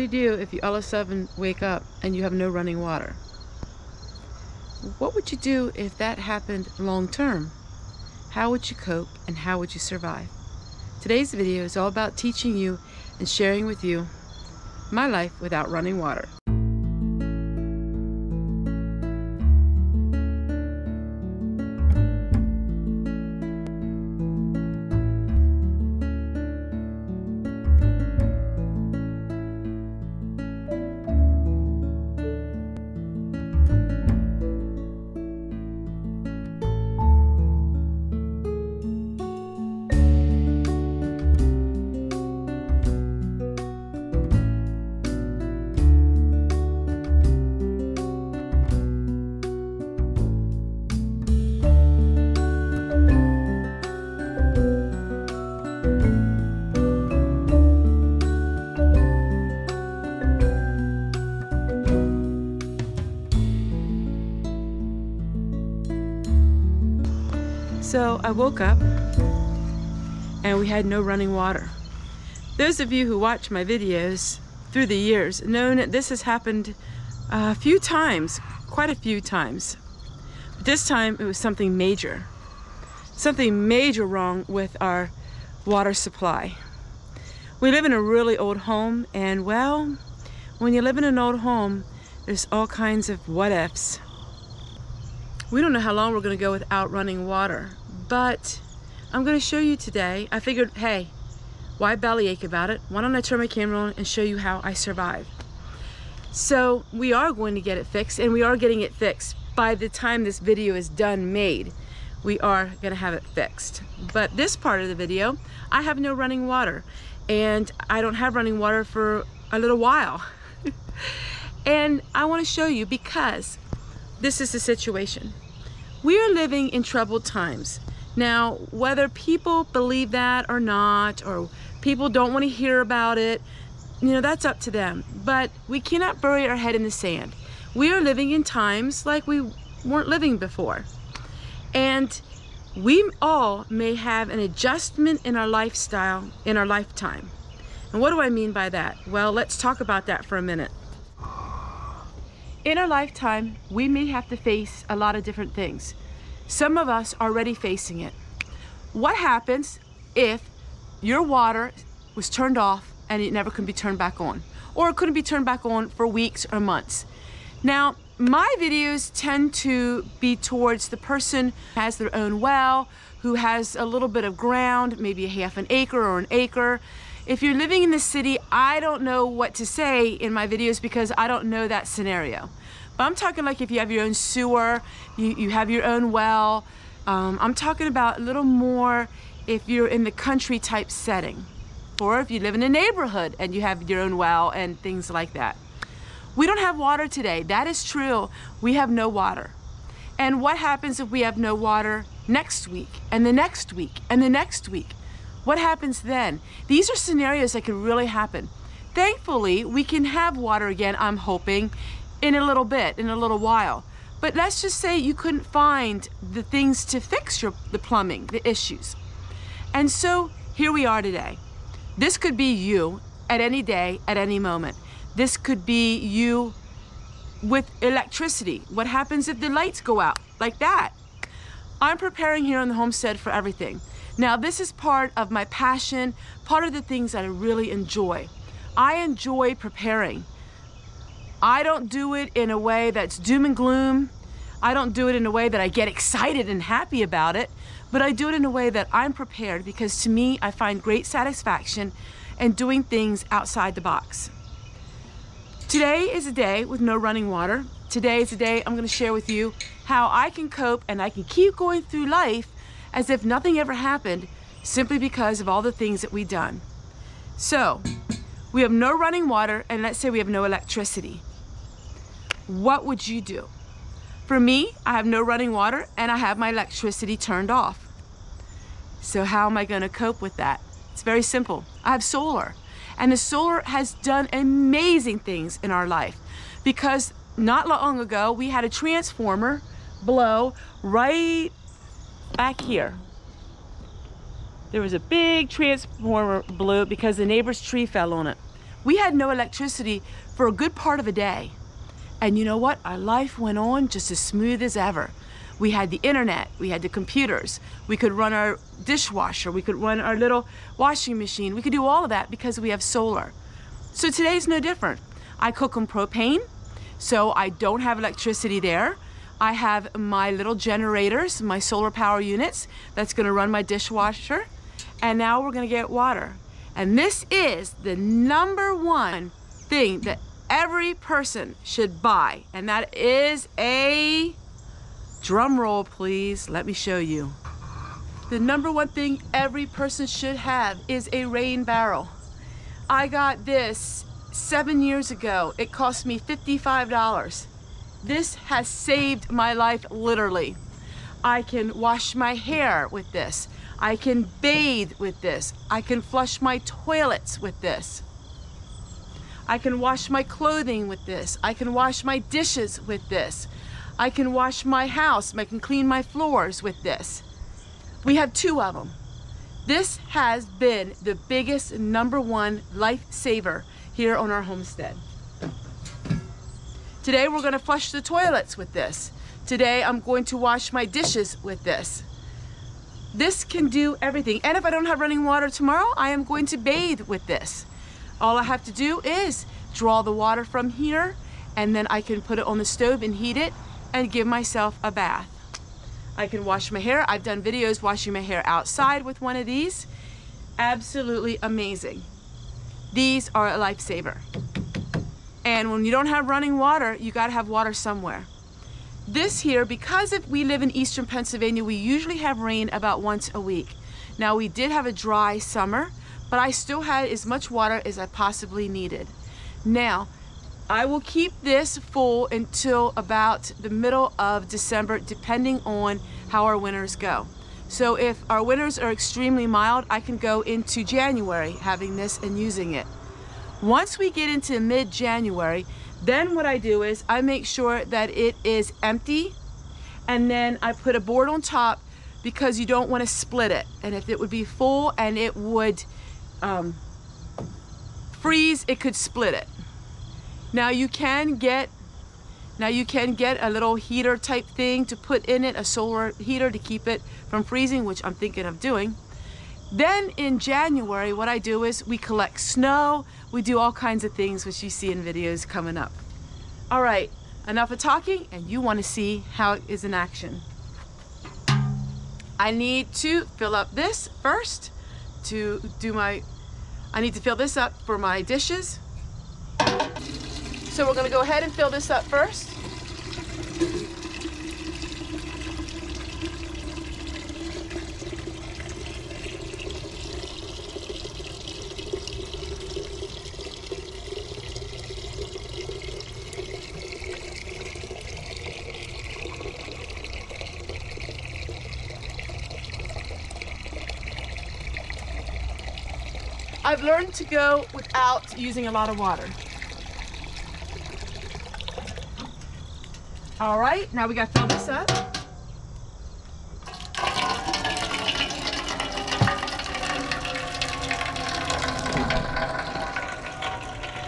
do you do if you all of a sudden wake up and you have no running water? What would you do if that happened long term? How would you cope and how would you survive? Today's video is all about teaching you and sharing with you my life without running water. So I woke up and we had no running water. Those of you who watch my videos through the years know that this has happened a few times, quite a few times. But this time it was something major wrong with our water supply. We live in a really old home, and well, when you live in an old home, there's all kinds of what ifs. We don't know how long we're going to go without running water, but I'm going to show you today. I figured, hey, why bellyache about it? Why don't I turn my camera on and show you how I survive? So we are going to get it fixed, and we are getting it fixed. By the time this video is done made, we are going to have it fixed. But this part of the video, I have no running water, and I don't have running water for a little while. And I want to show you because this is the situation. We are living in troubled times. Now, whether people believe that or not, or people don't want to hear about it, you know, that's up to them. But we cannot bury our head in the sand. We are living in times like we weren't living before. And we all may have an adjustment in our lifestyle in our lifetime. And what do I mean by that? Well, let's talk about that for a minute. In our lifetime, we may have to face a lot of different things. Some of us are already facing it. What happens if your water was turned off and it never can be turned back on? Or it couldn't be turned back on for weeks or months? Now, my videos tend to be towards the person who has their own well, who has a little bit of ground, maybe a half an acre or an acre. If you're living in the city, I don't know what to say in my videos because I don't know that scenario. But I'm talking like if you have your own sewer, you have your own well. I'm talking about a little more if you're in the country type setting, or if you live in a neighborhood and you have your own well and things like that. We don't have water today. That is true. We have no water. And what happens if we have no water next week and the next week and the next week? What happens then? These are scenarios that could really happen. Thankfully, we can have water again, I'm hoping, in a little bit, in a little while. But let's just say you couldn't find the things to fix the plumbing, the issues. And so here we are today. This could be you at any day, at any moment. This could be you with electricity. What happens if the lights go out like that? I'm preparing here on the homestead for everything. Now, this is part of my passion, part of the things that I really enjoy. I enjoy preparing. I don't do it in a way that's doom and gloom. I don't do it in a way that I get excited and happy about it, but I do it in a way that I'm prepared because to me, I find great satisfaction in doing things outside the box. Today is a day with no running water. Today is a day I'm going to share with you how I can cope and I can keep going through life as if nothing ever happened simply because of all the things that we've done. So, we have no running water, and let's say we have no electricity. What would you do? For me, I have no running water and I have my electricity turned off. So how am I going to cope with that? It's very simple. I have solar, and the solar has done amazing things in our life because not long ago we had a transformer blow right back here. There was a big transformer blew because the neighbor's tree fell on it. We had no electricity for a good part of a day. And you know what? Our life went on just as smooth as ever. We had the internet, we had the computers, we could run our dishwasher, we could run our little washing machine. We could do all of that because we have solar. So today's no different. I cook on propane, so I don't have electricity there. I have my little generators, my solar power units, that's gonna run my dishwasher. And now we're gonna get water. And this is the #1 thing that every person should buy. And that is a, drum roll please, let me show you. The #1 thing every person should have is a rain barrel. I got this 7 years ago. It cost me $55. This has saved my life literally. I can wash my hair with this. I can bathe with this. I can flush my toilets with this. I can wash my clothing with this. I can wash my dishes with this. I can wash my house. I can clean my floors with this. We have 2 of them. This has been the biggest #1 lifesaver here on our homestead. Today we're going to flush the toilets with this. Today I'm going to wash my dishes with this. This can do everything. And if I don't have running water tomorrow, I am going to bathe with this. All I have to do is draw the water from here, and then I can put it on the stove and heat it and give myself a bath. I can wash my hair. I've done videos washing my hair outside with one of these. Absolutely amazing. These are a lifesaver. And when you don't have running water, you gotta have water somewhere. This here, because if we live in eastern Pennsylvania, we usually have rain about once a week. Now we did have a dry summer, but I still had as much water as I possibly needed. Now, I will keep this full until about the middle of December, depending on how our winters go. So if our winters are extremely mild, I can go into January having this and using it. Once we get into mid-January, then what I do is I make sure that it is empty, and then I put a board on top because you don't want to split it. And if it would be full and it would freeze, it could split it. Now you can get a little heater type thing to put in it, a solar heater to keep it from freezing, which I'm thinking of doing. Then in January, what I do is we collect snow. We do all kinds of things, which you see in videos coming up. All right, enough of talking, and you want to see how it is in action. I need to fill up this first to do I need to fill this up for my dishes. So we're going to go ahead and fill this up first. I've learned to go without using a lot of water. All right, now we got to fill this up.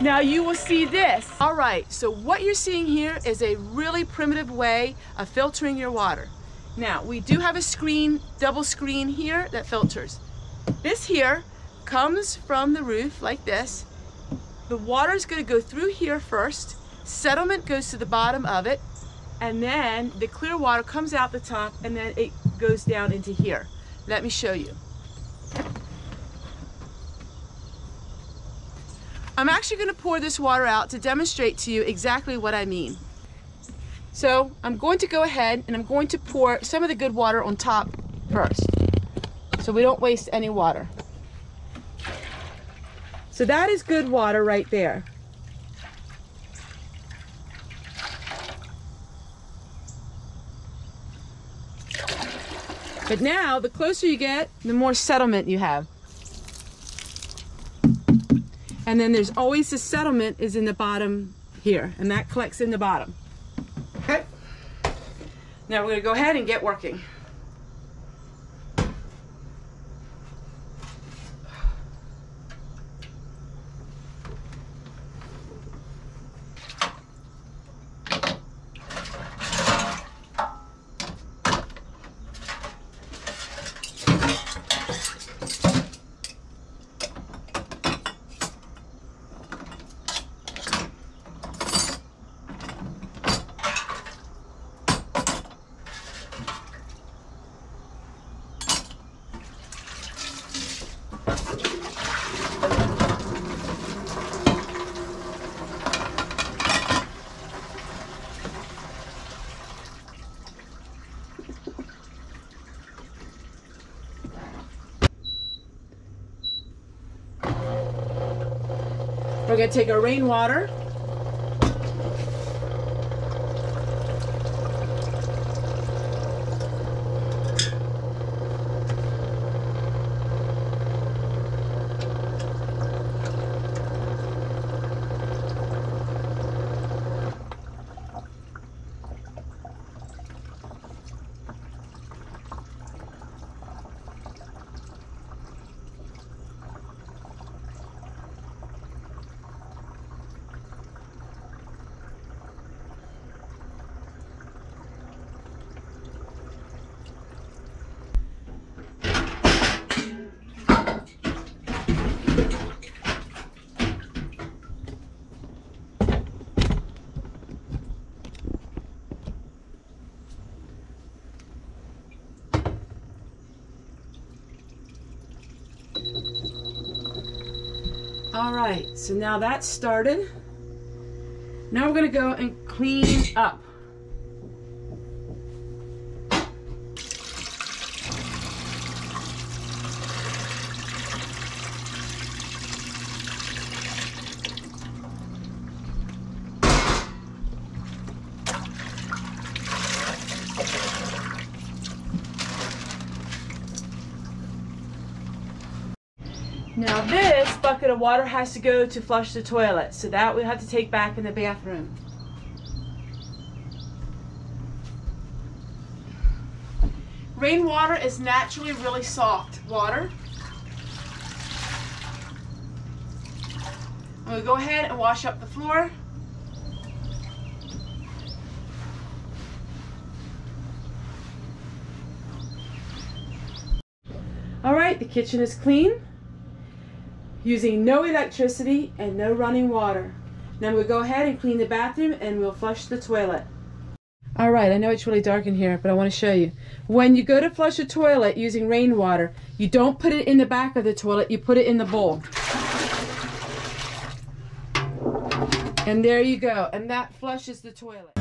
Now you will see this. All right, so what you're seeing here is a really primitive way of filtering your water. Now, we do have a screen, double screen here that filters. This here comes from the roof like this. The water is going to go through here first. Settlement goes to the bottom of it, and then the clear water comes out the top, and then it goes down into here. Let me show you. I'm actually going to pour this water out to demonstrate to you exactly what I mean. So I'm going to go ahead and I'm going to pour some of the good water on top first, so we don't waste any water. So that is good water right there. But now, the closer you get, the more settlement you have. And then there's always the settlement is in the bottom here, and that collects in the bottom. Okay? Now we're going to go ahead and get working. We're going to take our rainwater. All right, so now that's started. Now we're gonna go and clean up. Now this bucket of water has to go to flush the toilet, so that we have to take back in the bathroom. Rainwater is naturally really soft water. I'm going to go ahead and wash up the floor. All right, the kitchen is clean, using no electricity and no running water. Now we'll go ahead and clean the bathroom and we'll flush the toilet. All right, I know it's really dark in here, but I want to show you. When you go to flush a toilet using rainwater, you don't put it in the back of the toilet, you put it in the bowl. And there you go, and that flushes the toilet.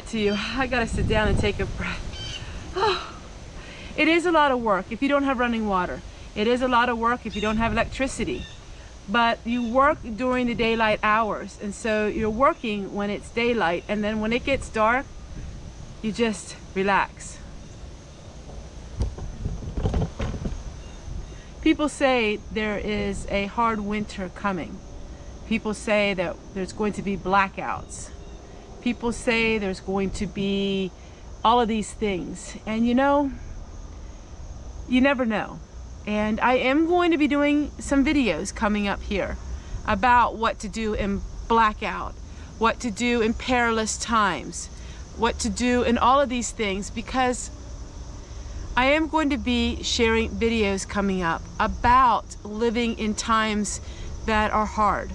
To you, I gotta sit down and take a breath. Oh, it is a lot of work if you don't have running water. It is a lot of work if you don't have electricity. But you work during the daylight hours, and so you're working when it's daylight, and then when it gets dark, you just relax. People say there is a hard winter coming. People say that there's going to be blackouts. People say there's going to be all of these things, and you know, you never know. And I am going to be doing some videos coming up here about what to do in blackout, what to do in perilous times, what to do in all of these things, because I am going to be sharing videos coming up about living in times that are hard.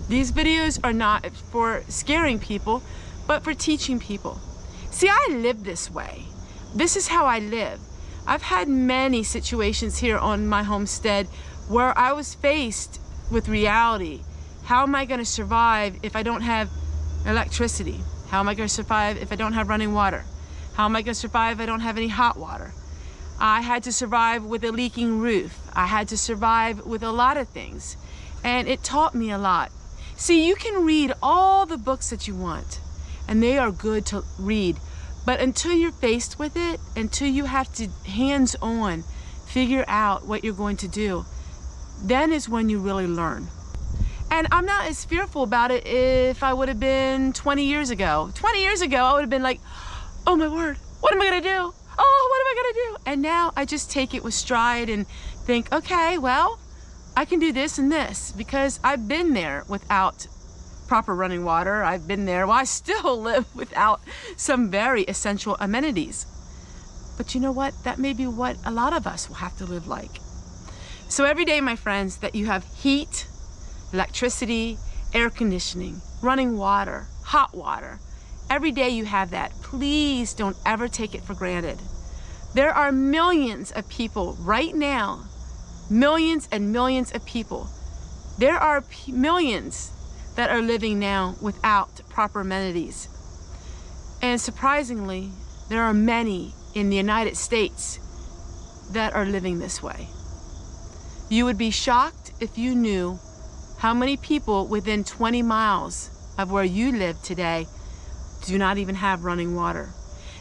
These videos are not for scaring people, but for teaching people. See, I live this way. This is how I live. I've had many situations here on my homestead where I was faced with reality. How am I going to survive if I don't have electricity? How am I going to survive if I don't have running water? How am I going to survive if I don't have any hot water? I had to survive with a leaking roof. I had to survive with a lot of things. And it taught me a lot. See, you can read all the books that you want, and they are good to read. But until you're faced with it, until you have to hands-on figure out what you're going to do, then is when you really learn. And I'm not as fearful about it if I would have been 20 years ago. 20 years ago, I would have been like, oh my word, what am I gonna do? Oh, what am I gonna do? And now I just take it with stride and think, okay, well, I can do this and this because I've been there without proper running water. I've been there, well, I still live without some very essential amenities. But you know what? That may be what a lot of us will have to live like. So every day, my friends, that you have heat, electricity, air conditioning, running water, hot water, every day you have that, please don't ever take it for granted. There are millions of people right now, millions and millions of people. There are millions that are living now without proper amenities. And surprisingly, there are many in the United States that are living this way. You would be shocked if you knew how many people within 20 miles of where you live today do not even have running water.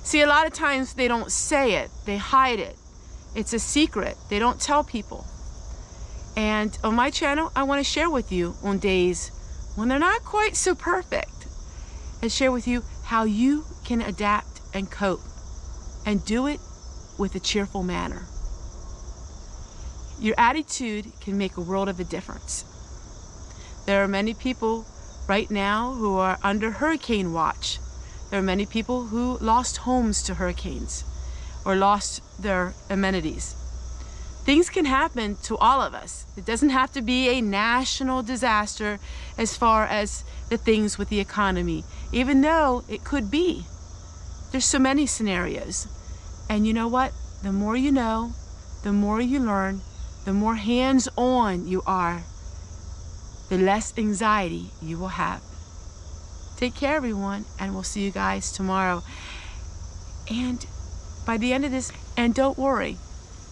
See, a lot of times they don't say it, they hide it. It's a secret, they don't tell people. And on my channel, I want to share with you on days when they're not quite so perfect, and share with you how you can adapt and cope and do it with a cheerful manner. Your attitude can make a world of a difference. There are many people right now who are under hurricane watch. There are many people who lost homes to hurricanes or lost their amenities. Things can happen to all of us. It doesn't have to be a national disaster as far as the things with the economy, even though it could be. There's so many scenarios. And you know what? The more you know, the more you learn, the more hands-on you are, the less anxiety you will have. Take care, everyone, and we'll see you guys tomorrow. And by the end of this, and don't worry,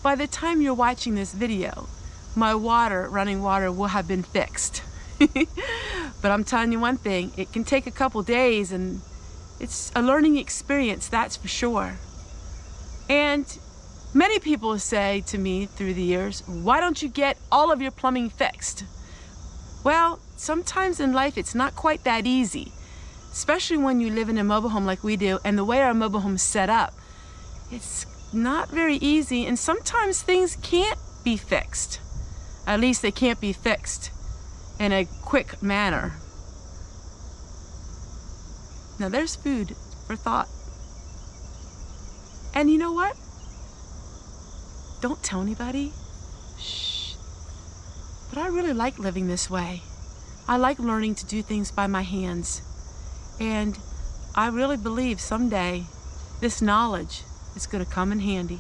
by the time you're watching this video, my running water will have been fixed. But I'm telling you one thing, it can take a couple days, and it's a learning experience, that's for sure. And many people say to me through the years, why don't you get all of your plumbing fixed? Well, sometimes in life it's not quite that easy, especially when you live in a mobile home like we do, and the way our mobile home is set up. It's not very easy, and sometimes things can't be fixed. At least they can't be fixed in a quick manner. Now there's food for thought. And you know what? Don't tell anybody. Shh. But I really like living this way. I like learning to do things by my hands. And I really believe someday this knowledge is going to come in handy.